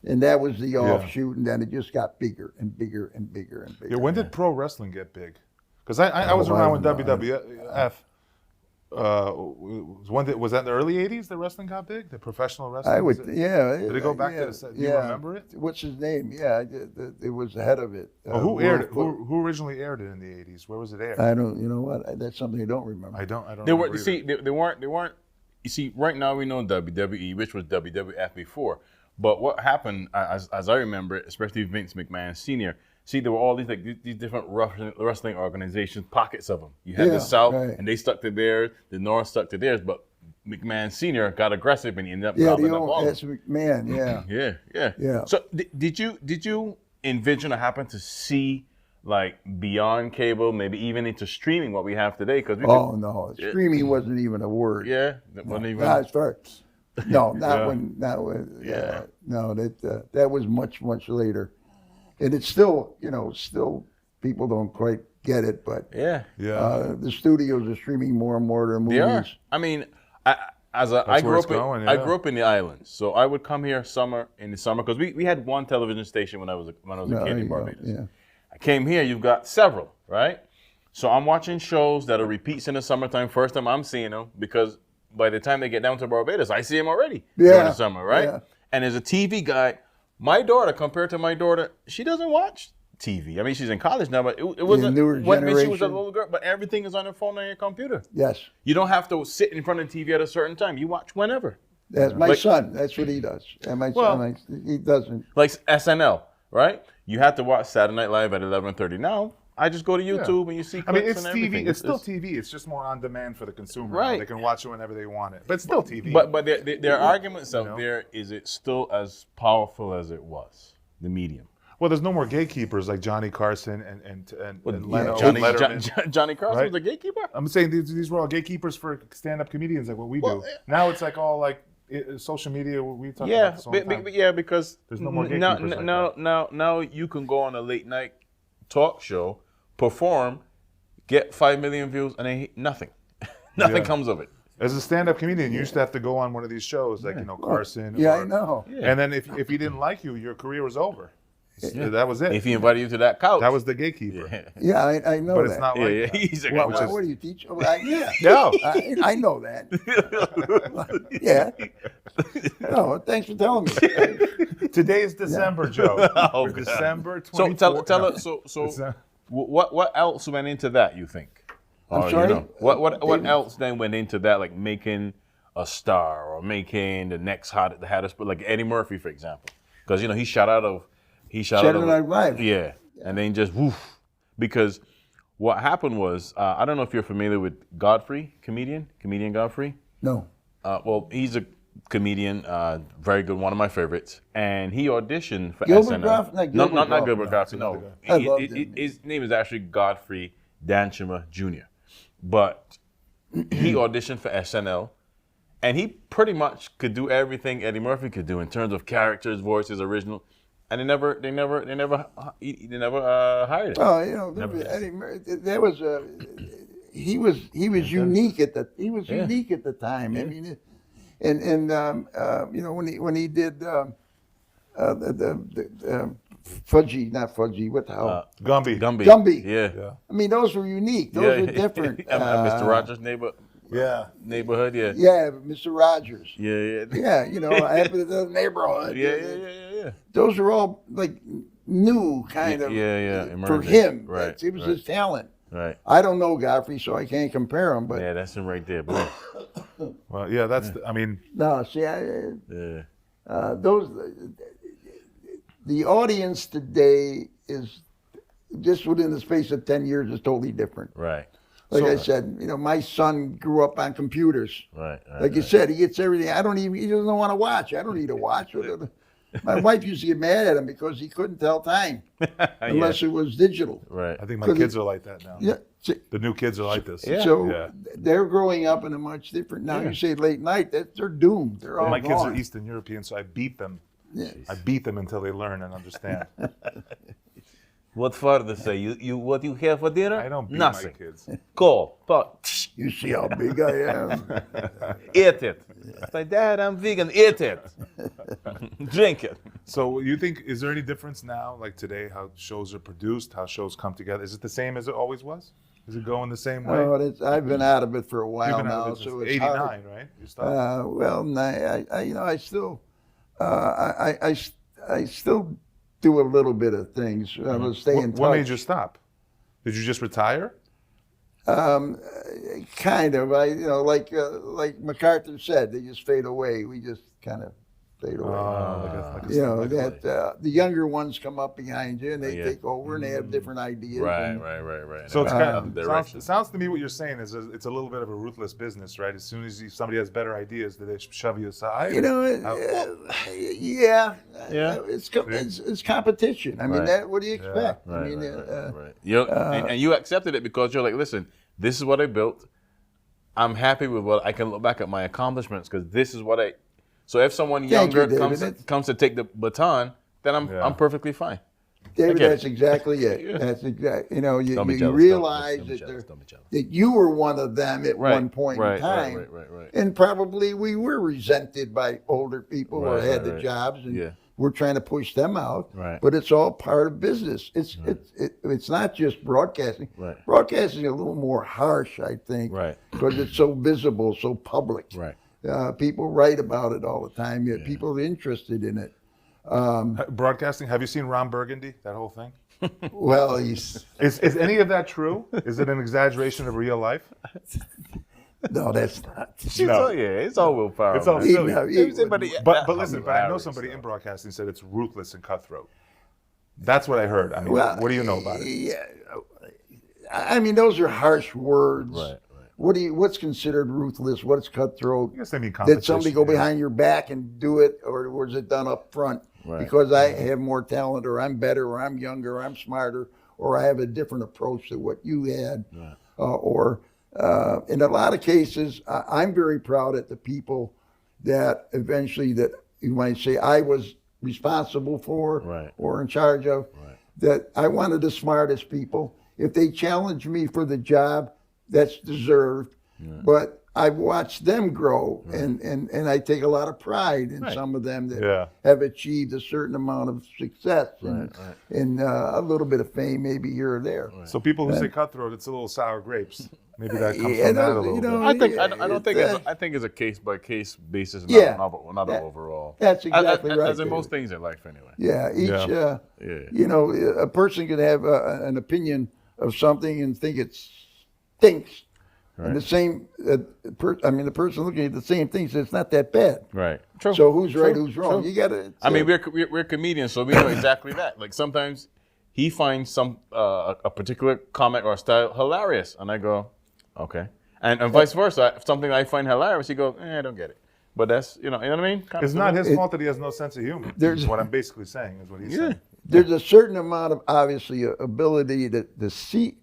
and that was the offshoot, and then it just got bigger and bigger and bigger and bigger. Yeah. When did pro wrestling get big? Because I was around when WWF. Was that in the early '80s? The wrestestling got big. The professional wrestling. I would, Did Did it go back to the? Do you remember it? What's his name? Yeah, it was the head of it. Who aired it? Who originally aired it in the '80s? Where was it aired? I don't. You know what? That's something I don't remember. I don't. They remember were. See, they weren't. You see, right now we know WWE, which was WWF before. But what happened, as I remember it, especially Vince McMahon Sr., see, there were all these these different wrestling organizations, pockets of them. You had the South, and they stuck to theirs. The North stuck to theirs. But McMahon Sr. got aggressive, and he ended up gobbling up all of that's them. McMahon. Yeah. So did you envision or happen to see like beyond cable, maybe even into streaming, what we have today? Because no, streaming wasn't even a word. Yeah, that wasn't even. Not as far. No, not when. No, that was much later. And it's still, still people don't quite get it, but the studios are streaming more and more of their movies. They are. I mean, I grew up in the islands, so I would come here in the summer because we had one television station when I was a kid in Barbados. Yeah. I came here, you've got several, right? So I'm watching shows that are repeats in the summertime. First time I'm seeing them because by the time they get down to Barbados, I see them already during the summer, right? Yeah. And as a TV guy, my daughter, compared to my daughter, she doesn't watch TV. I mean, she's in college now, but it wasn't when she was a little girl. But everything is on her phone and your computer. Yes. You don't have to sit in front of the TV at a certain time. You watch whenever. That's my son. That's what he does. And my son, he doesn't. Like SNL, right? You have to watch Saturday Night Live at 11:30. Now, I just go to YouTube and you see I mean, clips it's and TV. everything. It's still TV. It's just more on demand for the consumer. Right. They can watch it whenever they want it. But it's still TV. But there are arguments out there. Is it still as powerful as it was? The medium. Well, there's no more gatekeepers like Johnny Carson and Leno, Johnny, Letterman. Johnny Carson Right? was a gatekeeper. I'm saying these were all gatekeepers for stand-up comedians like what we do. Now it's like all like social media. We talk about this all the time. Yeah, because There's no more gatekeepers like that. now you can go on a late night talk show, perform, get 5 million views, and then nothing. Nothing comes of it. As a stand-up comedian, you used to have to go on one of these shows like Carson. Yeah, I know. Yeah. And then if he didn't like you, your career was over. That was it. If he invited you to that couch, That was the gatekeeper. Yeah, I know But that. it's not like that. He's like, Well, which is- what do you teach? Oh, yeah. No. I know that. Yeah. No, thanks for telling me. Today is December, Joe. Oh, God. December So 24th. tell us. So what else went into that? You think? I'm sorry? What else then went into that? Like making a star or making the next hottest, but like Eddie Murphy, for example, because he shot out of Saturday Night Live. Yeah, and then just woof. Because what happened was, I don't know if you're familiar with Godfrey, comedian Godfrey. No. Well, he's a comedian, very good, one of my favorites, and he auditioned for Gilbert SNL. Gottfried? Not Gilbert Gottfried. No, I loved him. his name is actually Godfrey Danchima Jr. But he auditioned for SNL, and he pretty much could do everything Eddie Murphy could do in terms of characters, voices, original. And they never hired him. Oh, Eddie Murphy, there was he was unique at the unique at the time. I mean, when he did the Fudgy, what the hell? Gumby. Yeah. I mean, those were unique. Those were different. Mr. Rogers' Yeah. neighborhood. Yeah. Yeah, Mr. Rogers. Yeah. Yeah, I have the neighborhood. Yeah. Those are all like new kind of for emerging. him. Right. It was his talent. Right. I don't know Godfrey, so I can't compare him. But Yeah, that's him right there. Boom. Well, yeah, that's. I mean, no, see, Yeah. the audience today is just within the space of 10 years is totally different. Right. Like I said, my son grew up on computers. Right. Like you said, he gets everything. He doesn't want to watch. I don't need to watch. My wife used to get mad at him because he couldn't tell time unless it was digital. Right. I think my kids are like that now. Yeah. The new kids are like this. Yeah. So they're growing up in a much different. Now you say late night, they're doomed. They're all My kids are gone. Eastern European, so I beat them. Yeah. I beat them until they learn and understand. What father say? You what you have for dinner? I don't beat Nothing. my kids. Go. You see how big I am. Eat it. Say, Dad, I'm vegan. Eat it. Drink it. So you think, is there any difference now, like today, how shows are produced, how shows come together? Is it the same as it always was? Is it going the same way? Oh, I've been out of it for a You've while been out now, of it so since it's 89, hard. right? You stopped? I still do a little bit of things. I was staying in touch. What made you stop? Did you just retire? Kind of. Like MacArthur said, they just fade away. We just kind of fade away. The younger ones come up behind you and they take over and they have different ideas. Right. So it's kind of direction. sounds to me what you're saying is it's a little bit of a ruthless business, right? As soon as somebody has better ideas, they shove you aside. Yeah. It's competition. I mean, what do you expect? Right. I mean, and you accepted it because you're like, listen, this is what I built. I'm happy with what I can look back at my accomplishments because this is what I. So if someone younger comes to take the baton, then I'm perfectly fine. David, that's exactly it. Yeah. That's exactly. You jealous. realize Don't be jealous. that you were one of them at one point in time, Right. and probably we were resented by older people who had the jobs, and we're trying to push them out. Right. But it's all part of business. It's not just broadcasting. Right. Broadcasting is a little more harsh, I think, Right. because it's so visible, so public. Right. People write about it all the time. People are interested in it. Broadcasting. Have you seen Ron Burgundy? That whole thing. Well, he's Is any of that true? Is it an exaggeration of real life? no, that's not. It's all willpower. It's all man. silly. But But listen, I know somebody in broadcasting said it's ruthless and cutthroat. That's what I heard. I mean, what do you know about it? Yeah, I mean, those are harsh words. Right. What's considered ruthless? What's cutthroat? I guess they mean Did competition. somebody go behind your back and do it, or was it done up front? Right. Because I have more talent, or I'm better, or I'm younger, or I'm smarter, or I have a different approach to what you had. Right. Or in a lot of cases, I'm very proud at the people that eventually that you might say I was responsible for Right. or in charge of. Right. That I wanted the smartest people. If they challenge me for the job, that's deserved. But I've watched them grow, and I take a lot of pride in some of them that have achieved a certain amount of success and a little bit of fame, maybe here or there. So people who say cutthroat, it's a little sour grapes. Maybe that comes from that a little bit. I think it's a case by case basis, not an overall. That's exactly right. As in most things in life, anyway. Yeah, a person could have an opinion of something and think it stinks. Right. And the same, the person looking at the same thing says it's not that bad. Right. True. So who's right, who's wrong? True. You got to. I mean, we're comedians, so we know exactly that. Like sometimes he finds some a particular comment or style hilarious, and I go, okay, and vice versa. If something I find hilarious, he goes, I don't get it. But that's you know what I mean. It's not his fault that he has no sense of humor. There's what I'm basically saying is what he's saying. There's a certain amount of obviously ability to see.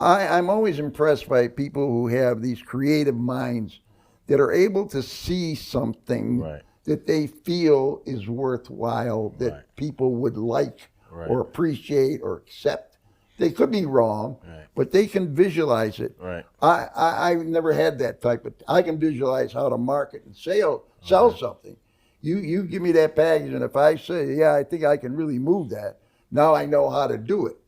I'm always impressed by people who have these creative minds that are able to see something that they feel is worthwhile, that people would like or appreciate or accept. They could be wrong, but they can visualize it. Right. I've never had that type of. I can visualize how to market and sell something. You give me that package, and if I say, I think I can really move that, now I know how to do it.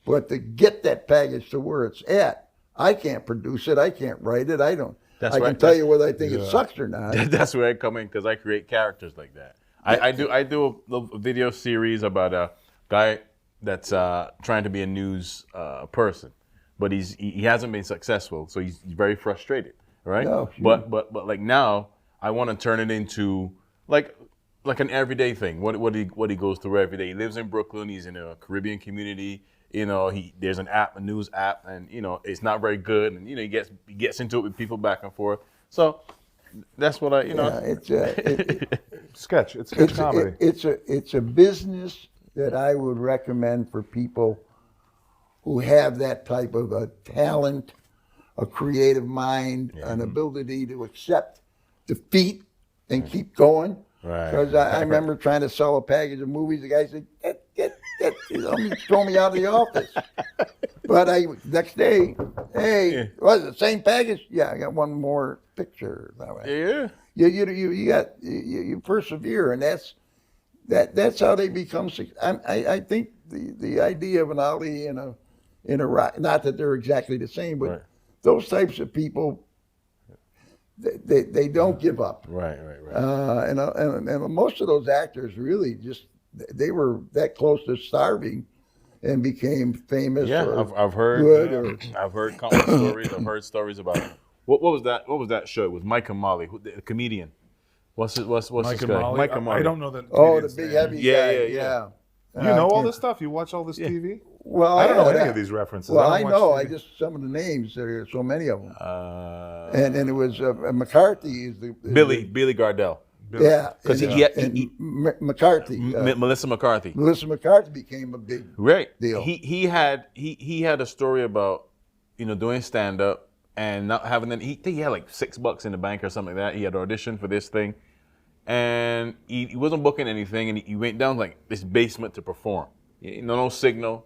But to get that package to where it's at, I can't produce it. I can't write it. I can tell you whether I think it sucks or not. That's where I come in because I create characters like that. I do a video series about a guy that's trying to be a news person, but he hasn't been successful, so he's very frustrated, right? No, but like now I want to turn it into like an everyday thing. What he goes through every day. He lives in Brooklyn. He's in a Caribbean community. There's an app, a news app, and it's not very good, and he gets into it with people back and forth. So that's what It's sketch. It's comedy. It's a business that I would recommend for people who have that type of a talent, a creative mind, an ability to accept defeat and keep going. Right. Because I remember trying to sell a package of movies. The guy said, throw me out of the office. But next day, hey, was it the same package? Yeah, I got one more picture. Yeah. You persevere, and that's how they become. I think the idea of an Ali in a rock, not that they're exactly the same, but those types of people. They don't give up. Right. And most of those actors really they were that close to starving and became famous. Yeah, I've heard countless stories. I've heard stories about what was that? What was that show? It was Mike and Molly, the comedian. What's Mike this and guy? Molly? Mike and Molly. I don't know that. Oh, the big heavy guy. Yeah. You know all this stuff? You watch all this TV? Well, I don't know any of these references. Well, I don't watch know. TV. I just some of the names. There are so many of them. And it was McCarthy is the Billy Gardell. Yeah, because McCarthy, Melissa McCarthy. Melissa McCarthy became a big deal. He had a story about doing stand up and not having any. He had like $6 in the bank or something like that. He had auditioned for this thing, and he wasn't booking anything, and he went down like this basement to perform. No signal,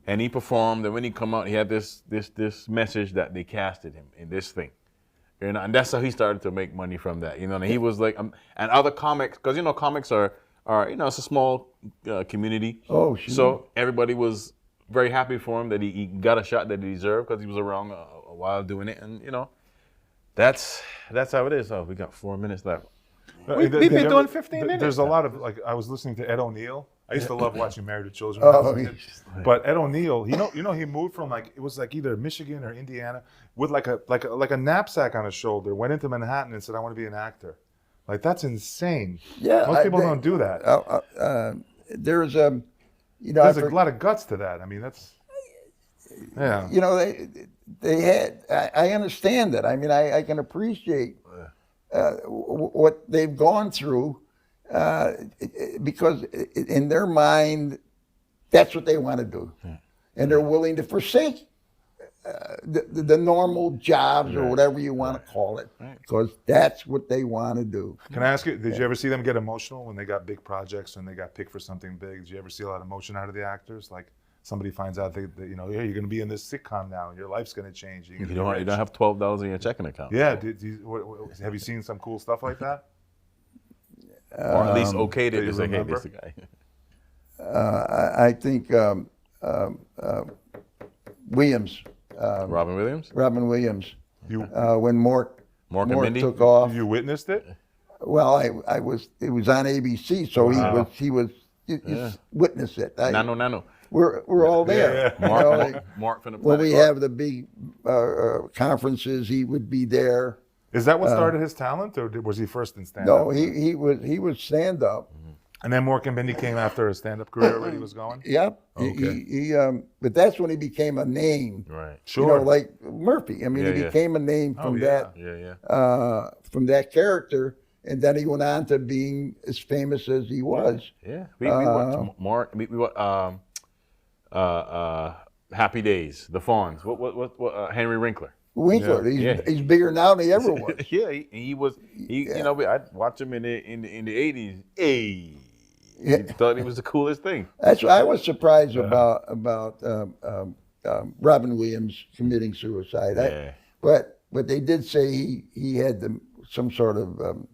and he performed. And when he come out, he had this message that they casted him in this thing. And that's how he started to make money from that, And he was like, and other comics, because comics are it's a small community. Oh, sure. So everybody was very happy for him that he got a shot that he deserved because he was around a while doing it, and that's how it is. Oh, we got 4 minutes left. We've been doing 15 minutes. There's a lot of I was listening to Ed O'Neill. I used to love watching Married with Children. But Ed O'Neill, he moved from it was either Michigan or Indiana with like a knapsack on his shoulder, went into Manhattan and said, "I want to be an actor." That's insane. Yeah, most people don't do that. There's there's a lot of guts to that. I mean, that's. Yeah. You know, they had. I understand that. I mean, I can appreciate what they've gone through because in their mind, that's what they want to do, and they're willing to forsake the normal jobs or whatever you want to call it, because that's what they want to do. Can I ask you, did you ever see them get emotional when they got big projects and they got picked for something big? Did you ever see a lot of emotion out of the actors? Like somebody finds out that you know, yeah, you're going to be in this sitcom now and your life's going to change. You don't have $12 in your checking account. Yeah. Have you seen some cool stuff like that? Or at least okayed it you to say, hey, remember? this is the guy. I think Williams. Robin Williams? Robin Williams. You When Mork Mork and Mindy? took off. you witnessed it? Well, it was on ABC, so Wow. he witnessed it. Nano. We're all there. Yeah. You know, Mark from the when we Planet have the big conferences, he would be there. Is that what started his talent, or was he first in stand-up? No, he was stand up. And then Mork and Mindy came after his stand-up career already was going? Yep. Okay. But that's when he became a name. Right. Sure. You know, like Murphy. I mean, Yeah, he yeah. became a name from yeah. from that character, and then he went on to being as famous as he was. Yeah. We watched Mark. We Happy Days, The Fawns. What Henry Winkler. Winkler, Yeah. he's bigger now than he ever was. Yeah, he was. You know, I'd watch him in the 80s. Hey. Yeah. He thought he was the coolest thing. That's what I was surprised about Robin Williams committing suicide. Yeah. But they did say he had some sort of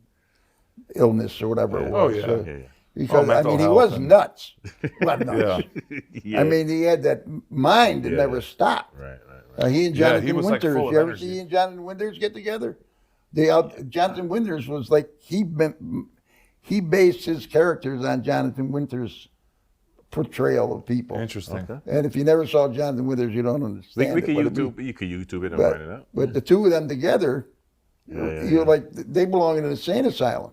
illness or whatever it Oh, was. yeah. So- Yeah. Because I mental mean, he health was and- nuts. Well, nuts. Yeah. I mean, he had that mind that Yeah, never yeah. Stopped. Right. He and Yeah, Jonathan he was, like, Winters. full of You ever energy. see he and Jonathan Winters get together? Jonathan Winters was like he based his characters on Jonathan Winters' portrayal of people. Interesting. Okay. And if you never saw Jonathan Winters, you don't understand. We could it, but YouTube. You could YouTube it and find it out. But the two of them together, you're like they belong in an insane asylum.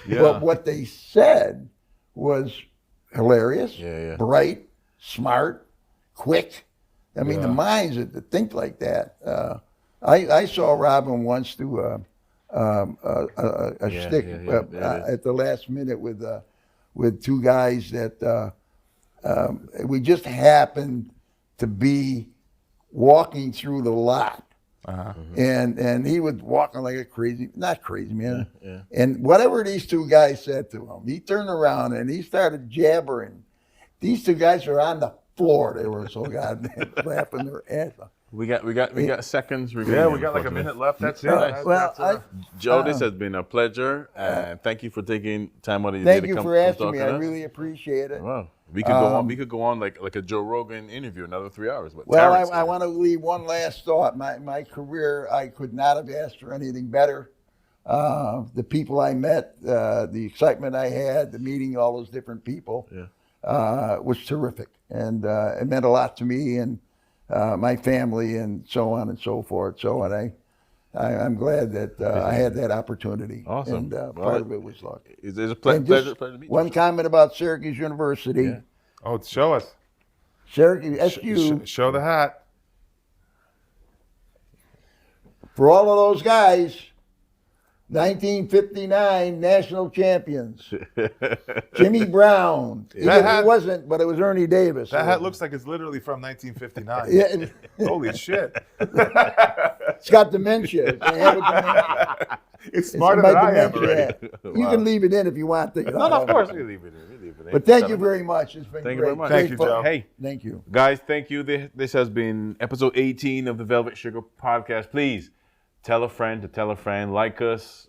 Yeah. But what they said was hilarious, Yeah. bright, smart, quick. I mean, Yeah. the minds that think like that. I saw Robin once do a shtick at the last minute with two guys that we just happened to be walking through the lot. And he was walking like a not crazy man. Yeah. And whatever these two guys said to him, he turned around and he started jabbering. These two guys were on the floor. They were so goddamn laughing their ass off. We got seconds remaining. Yeah, we got like a minute left. That's it. Well, Joe, this has been a pleasure, and thank you for taking time out of your thank day you to come. for asking me. talk to I us. really appreciate it. Wow, we could go on. We could go on like a Joe Rogan interview, another 3 hours. But Well, Terrence- I want to leave one last thought. My career, I could not have asked for anything better. The people I met, the excitement I had, the meeting all those different people, was terrific, and it meant a lot to me and my family, and so on and so forth. So, and I'm glad that I had that opportunity. Awesome. And Well, part of it was luck. It's a And pleasure just to meet you. one comment about Syracuse University. Yeah. Oh, show us. Syracuse SU. Show the hat. For all of those guys, 1959 national champions. Jimmy Brown. He wasn't, but it was Ernie Davis. That hat looks like it's literally from 1959. Yeah, Holy shit. it's got dementia. They have a dementia. It's smarter It's than my I am dementia, already. yeah. You can leave it in if you want to. No, of course we leave it in. But thank you very much. It's been Thank you great. very much. Thank you, Great fun. Joe. Hey, Thank you. guys, thank you. This has been episode 18 of the Velvet Sugar Podcast. Please tell a friend to tell a friend. Like us.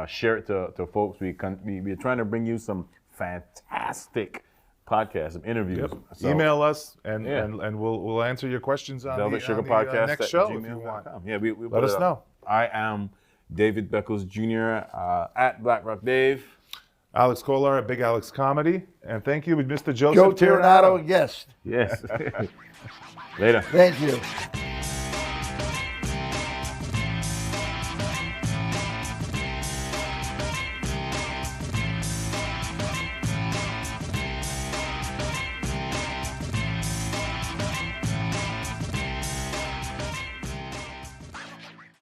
Share it to folks. We're trying to bring you some fantastic podcasts, some interviews. So, Email us and Yeah. and we'll answer your questions on Velvet the, Sugar on the Podcast next at show if you want. gmail.com. Yeah, we Let put us it up. know. I am David Beckles Jr. At BlackRock Dave. Alex Kolar at Big Alex Comedy. And thank you, Mr. Joseph Joe Tirinato, guest. Yes. Later. Thank you.